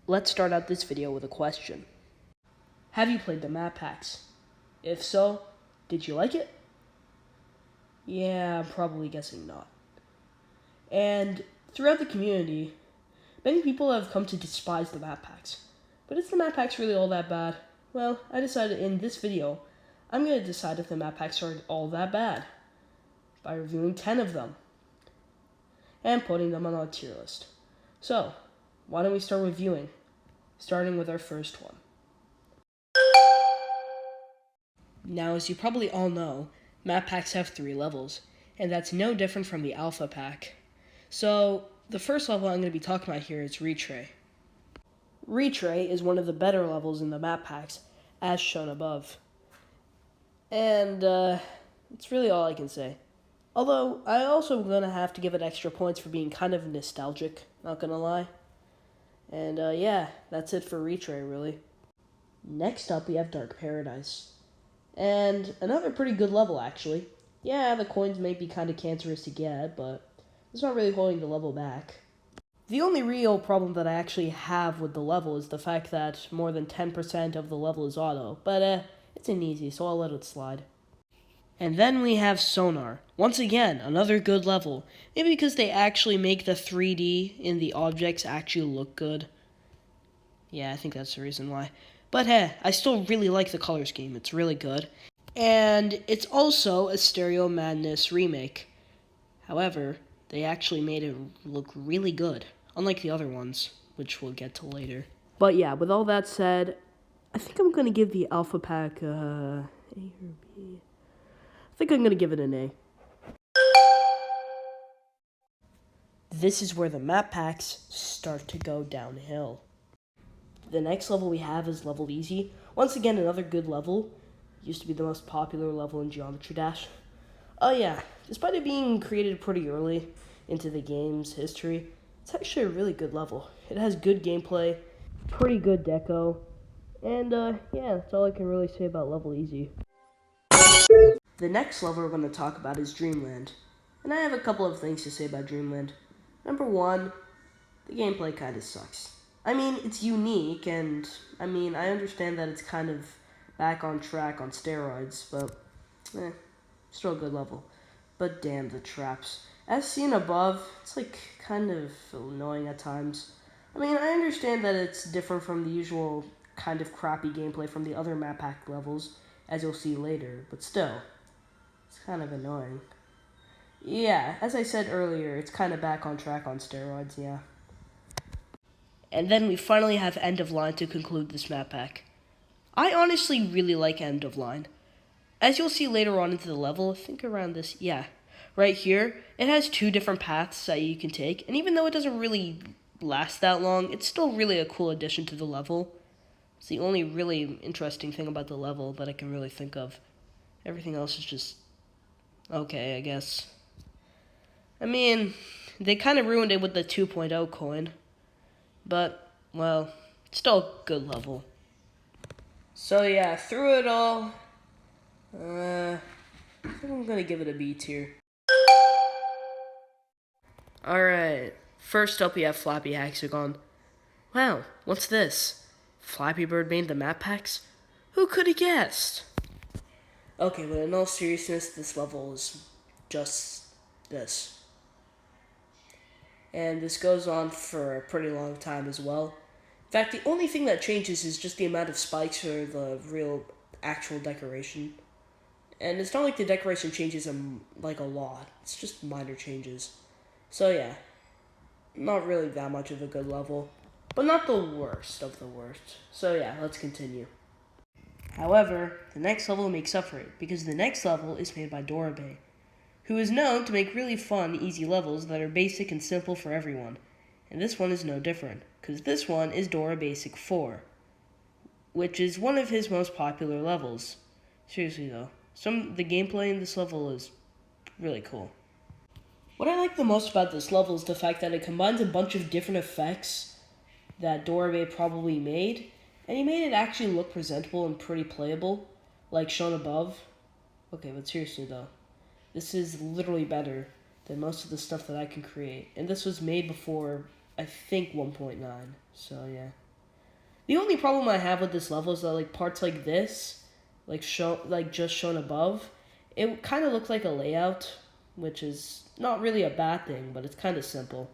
Let's start out this video with a question. Have you played the map packs? If so, did you like it? Yeah, I'm probably guessing not. And throughout the community, many people have come to despise the map packs. But is the map packs really all that bad? Well, I decided in this video, I'm going to decide if the map packs are all that bad by reviewing 10 of them and putting them on a tier list. So, why don't we start reviewing, starting with our first one. Now, as you probably all know, map packs have 3 levels, and that's no different from the alpha pack. So, the first level I'm going to be talking about here is Retray. Retray is one of the better levels in the map packs, as shown above. And, it's really all I can say. Although, I also going to have to give it extra points for being kind of nostalgic, not gonna lie. And, yeah, that's it for Retray, really. Next up, we have Dark Paradise. And another pretty good level, actually. Yeah, the coins may be kind of cancerous to get, but it's not really holding the level back. The only real problem that I actually have with the level is the fact that more than 10% of the level is auto, but it's an easy, so I'll let it slide. And then we have Sonar. Once again, another good level. Maybe because they actually make the 3D in the objects actually look good. Yeah, I think that's the reason why. But hey, I still really like the color scheme. It's really good. And it's also a Stereo Madness remake. However, they actually made it look really good, unlike the other ones, which we'll get to later. But yeah, with all that said, I think I'm going to give the Alpha Pack A or B. I think I'm going to give it an A. This is where the map packs start to go downhill. The next level we have is Level Easy. Once again, another good level. Used to be the most popular level in Geometry Dash. Oh yeah, despite it being created pretty early into the game's history, it's actually a really good level. It has good gameplay, pretty good deco, and yeah, that's all I can really say about Level Easy. The next level we're going to talk about is Dreamland. And I have a couple of things to say about Dreamland. Number one, the gameplay kind of sucks. I mean, it's unique, and I understand that it's kind of back on track on steroids, but still a good level. But damn, the traps. As seen above, it's like kind of annoying at times. I mean, I understand that it's different from the usual kind of crappy gameplay from the other map pack levels, as you'll see later, but still, it's kind of annoying. Yeah, as I said earlier, it's kind of back on track on steroids, yeah. And then we finally have End of Line to conclude this map pack. I honestly really like End of Line. As you'll see later on into the level, think around this, yeah. Right here, it has 2 different paths that you can take, and even though it doesn't really last that long, it's still really a cool addition to the level. It's the only really interesting thing about the level that I can really think of. Everything else is just okay, I guess. I mean, they kind of ruined it with the 2.0 coin. But, well, still a good level. So yeah, through it all, I think I'm gonna give it a B tier. Alright, first up we have Flappy Hexagon. Wow, what's this? Flappy Bird made the map packs? Who could have guessed? Okay, but in all seriousness, this level is just this. And this goes on for a pretty long time as well. In fact, the only thing that changes is just the amount of spikes or the real actual decoration. And it's not like the decoration changes like a lot. It's just minor changes. So yeah, not really that much of a good level, but not the worst of the worst. So yeah, let's continue. However, the next level makes up for it, because the next level is made by Dorabay, who is known to make really fun, easy levels that are basic and simple for everyone. And this one is no different, because this one is Dora Basic 4, which is one of his most popular levels. Seriously though, the gameplay in this level is really cool. What I like the most about this level is the fact that it combines a bunch of different effects that Dorabay probably made, and he made it actually look presentable and pretty playable, like shown above. Okay, but seriously though, this is literally better than most of the stuff that I can create. And this was made before, I think, 1.9. So, yeah. The only problem I have with this level is that like parts like this, just shown above, it kind of looks like a layout, which is not really a bad thing, but it's kind of simple.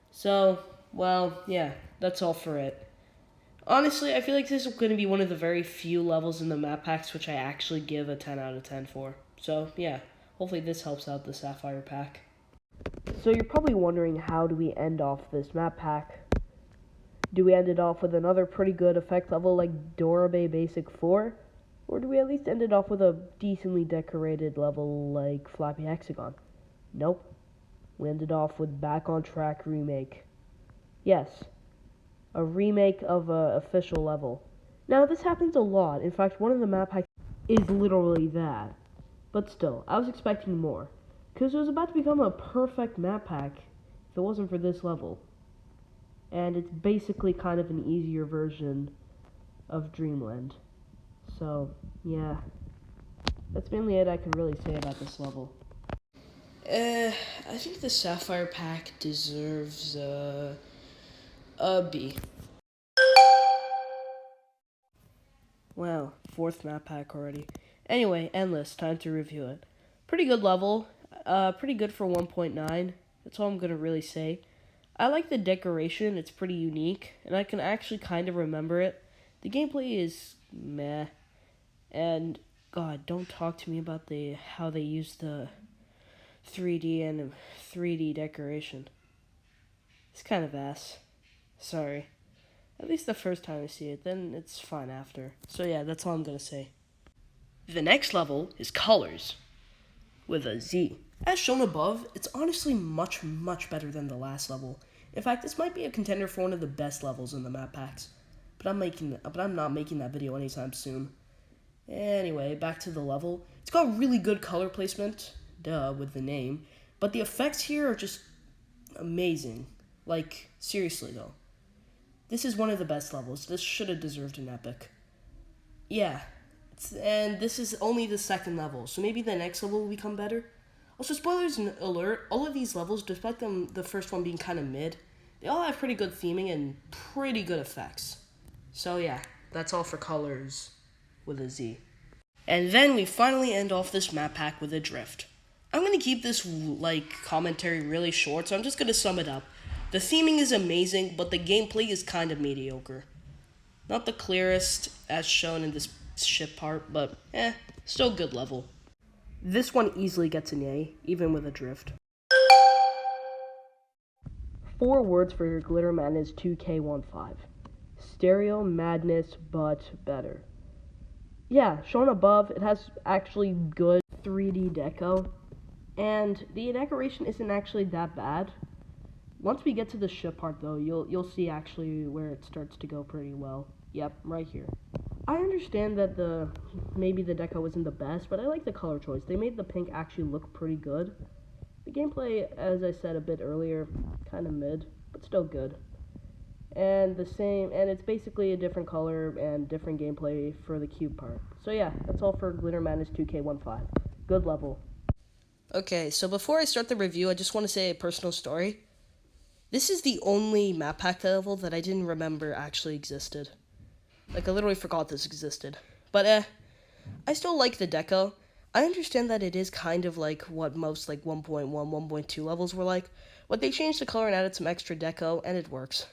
So, well, yeah, that's all for it. Honestly, I feel like this is going to be one of the very few levels in the map packs which I actually give a 10 out of 10 for. So, yeah, hopefully this helps out the Sapphire pack. So you're probably wondering, how do we end off this map pack? Do we end it off with another pretty good effect level like Dorabe Basic 4? Or do we at least end it off with a decently decorated level like Flappy Hexagon? Nope. We ended off with Back on Track Remake. Yes, a remake of a official level. Now, this happens a lot. In fact, one of the map packs is literally that. But still, I was expecting more, because it was about to become a perfect map pack if it wasn't for this level. And it's basically kind of an easier version of Dreamland. So, yeah. That's mainly it I can really say about this level. I think the Sapphire pack deserves a B. Wow, fourth map pack already. Anyway, Endless, time to review it. Pretty good level, pretty good for 1.9. That's all I'm gonna really say. I like the decoration, it's pretty unique, and I can actually kind of remember it. The gameplay is meh, and God, don't talk to me about how they use the 3D and 3D decoration. It's kind of ass. Sorry. At least the first time I see it, then it's fine after. So yeah, that's all I'm gonna say. The next level is Colors, with a Z. As shown above, it's honestly much, much better than the last level. In fact, this might be a contender for one of the best levels in the map packs. But I'm not making that video anytime soon. Anyway, back to the level. It's got really good color placement, duh, with the name. But the effects here are just amazing. Like, seriously though. This is one of the best levels. This should have deserved an epic. Yeah, and this is only the second level, so maybe the next level will become better. Also, spoilers alert, all of these levels, despite the first one being kind of mid, they all have pretty good theming and pretty good effects. So yeah, that's all for Colors with a Z. And then we finally end off this map pack with a Drift. I'm going to keep this commentary really short, so I'm just going to sum it up. The theming is amazing, but the gameplay is kind of mediocre. Not the clearest, as shown in this ship part, but still good level. This one easily gets an A, even with a Drift. 4 words for your Glitter Madness 2K15. Stereo madness, but better. Yeah, shown above, it has actually good 3D deco, and the decoration isn't actually that bad. Once we get to the ship part, though, you'll see actually where it starts to go pretty well. Yep, right here. I understand that maybe the deco isn't the best, but I like the color choice. They made the pink actually look pretty good. The gameplay, as I said a bit earlier, kind of mid, but still good. And it's basically a different color and different gameplay for the cube part. So yeah, that's all for Glitter Madness 2K15. Good level. Okay, so before I start the review, I just want to say a personal story. This is the only map pack level that I didn't remember actually existed. Like, I literally forgot this existed. But, I still like the deco. I understand that it is kind of like what most, 1.1, 1.2 levels were like. But they changed the color and added some extra deco, and it works.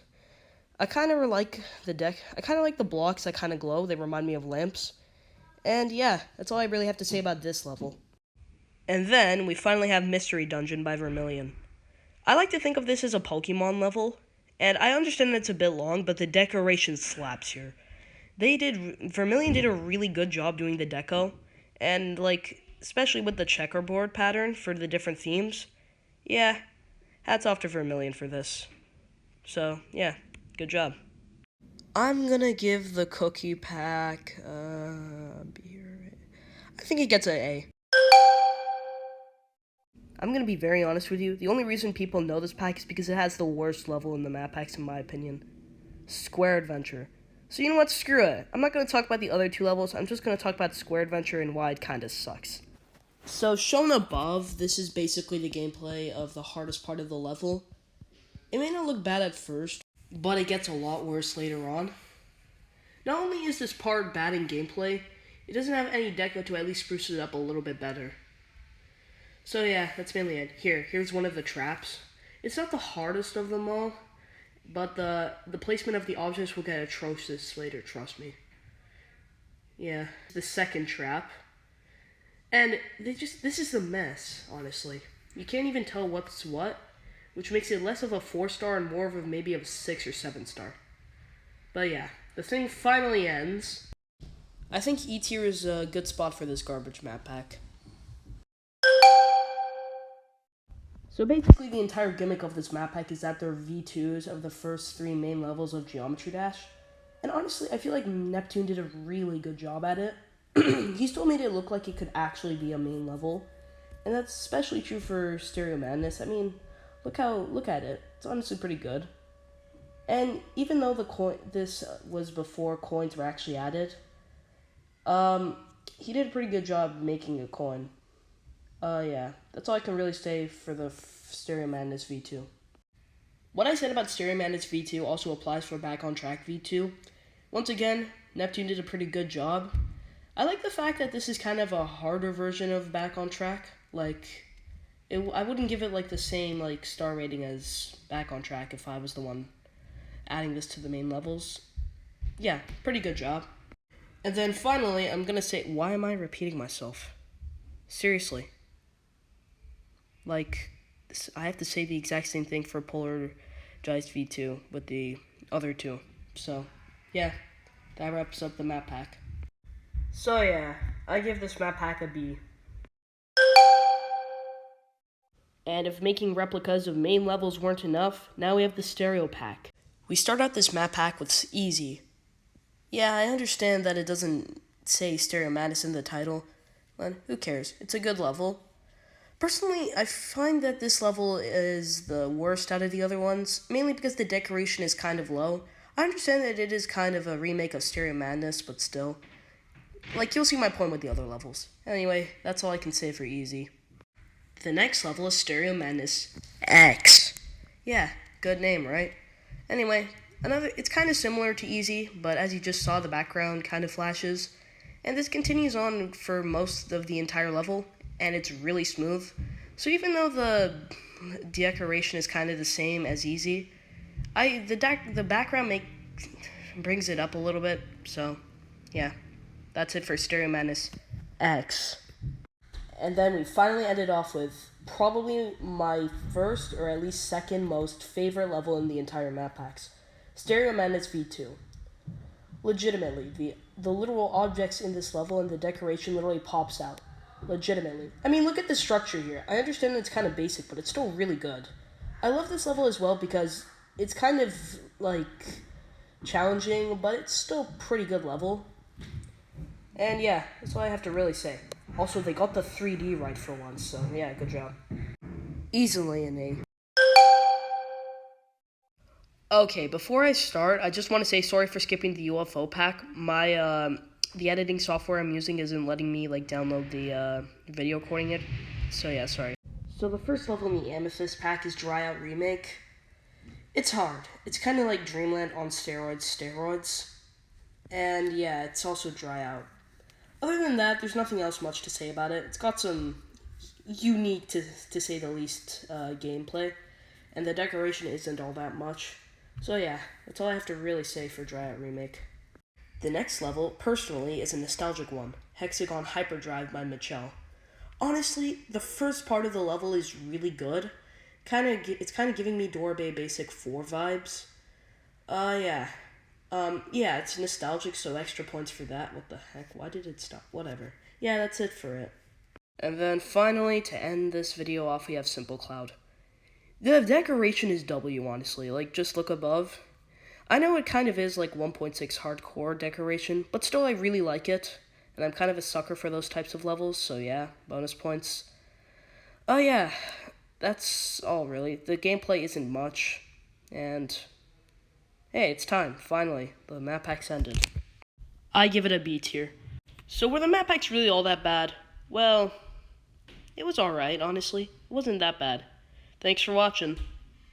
I kind of like the blocks that kind of glow. They remind me of lamps. And yeah, that's all I really have to say about this level. And then, we finally have Mystery Dungeon by Vermilion. I like to think of this as a Pokemon level, and I understand that it's a bit long, but the decoration slaps here. Vermilion did a really good job doing the deco, and especially with the checkerboard pattern for the different themes. Yeah, hats off to Vermilion for this. So, yeah, good job. I'm gonna give the cookie pack, I think it gets an A. I'm gonna be very honest with you, the only reason people know this pack is because it has the worst level in the map packs in my opinion. Square Adventure. So you know what, screw it. I'm not going to talk about the other 2 levels, I'm just going to talk about Square Adventure and why it kind of sucks. So shown above, this is basically the gameplay of the hardest part of the level. It may not look bad at first, but it gets a lot worse later on. Not only is this part bad in gameplay, it doesn't have any deco to at least spruce it up a little bit better. So yeah, that's mainly it. Here's one of the traps. It's not the hardest of them all, but the placement of the objects will get atrocious later, trust me. Yeah, the second trap. And this is a mess, honestly. You can't even tell what's what, which makes it less of a 4-star and more of a maybe a 6 or 7-star. But yeah, the thing finally ends. I think E tier is a good spot for this garbage map pack. So basically the entire gimmick of this map pack is that they're V2s of the first 3 main levels of Geometry Dash. And honestly, I feel like Neptune did a really good job at it. He still made it look like it could actually be a main level. And that's especially true for Stereo Madness. I mean, look at it. It's honestly pretty good. And even though this was before coins were actually added, he did a pretty good job making a coin. Yeah, that's all I can really say for the Stereo Madness V2. What I said about Stereo Madness V2 also applies for Back on Track V2. Once again, Neptune did a pretty good job. I like the fact that this is kind of a harder version of Back on Track. I wouldn't give it like the same star rating as Back on Track if I was the one adding this to the main levels. Yeah, pretty good job. And then finally, I'm gonna say, why am I repeating myself? Seriously. I have to say the exact same thing for Polarized V2 with the other two. So, yeah, that wraps up the map pack. So yeah, I give this map pack a B. And if making replicas of main levels weren't enough, now we have the stereo pack. We start out this map pack with easy. Yeah, I understand that it doesn't say Stereo Madness in the title, but who cares? It's a good level. Personally, I find that this level is the worst out of the other ones, mainly because the decoration is kind of low. I understand that it is kind of a remake of Stereo Madness, but still. You'll see my point with the other levels. Anyway, that's all I can say for easy. The next level is Stereo Madness X. Yeah, good name, right? Anyway, it's kind of similar to easy, but as you just saw, the background kind of flashes. And this continues on for most of the entire level, and it's really smooth. So even though the decoration is kind of the same as easy, the background brings it up a little bit. So yeah, that's it for Stereo Madness X. And then we finally ended off with probably my first or at least second most favorite level in the entire map packs, Stereo Madness V2. Legitimately, the literal objects in this level and the decoration literally pops out. Legitimately. I mean, look at the structure here. I understand it's kind of basic, but it's still really good. I love this level as well because it's kind of, challenging, but it's still a pretty good level. And yeah, that's all I have to really say. Also, they got the 3D right for once, so yeah, good job. Easily an A. Okay, before I start, I just want to say sorry for skipping the UFO pack. The editing software I'm using isn't letting me, download the video recording it. So yeah, sorry. So the first level in the Amethyst pack is Dry Out Remake. It's hard. It's kind of like Dreamland on steroids. And yeah, it's also Dry Out. Other than that, there's nothing else much to say about it. It's got some unique, to say the least, gameplay. And the decoration isn't all that much. So yeah, that's all I have to really say for Dry Out Remake. The next level, personally, is a nostalgic one, Hexagon Hyperdrive by Mitchell. Honestly, the first part of the level is really good. It's kind of giving me Dora Bay Basic 4 vibes. Yeah. Yeah, it's nostalgic, so extra points for that. What the heck? Why did it stop? Whatever. Yeah, that's it for it. And then finally, to end this video off, we have Simple Cloud. The decoration is W, honestly. Just look above. I know it kind of is 1.6 hardcore decoration, but still I really like it. And I'm kind of a sucker for those types of levels, so yeah, bonus points. Oh yeah, that's all really. The gameplay isn't much. And hey, it's time, finally. The map pack's ended. I give it a B tier. So were the map packs really all that bad? Well, it was alright, honestly. It wasn't that bad. Thanks for watching.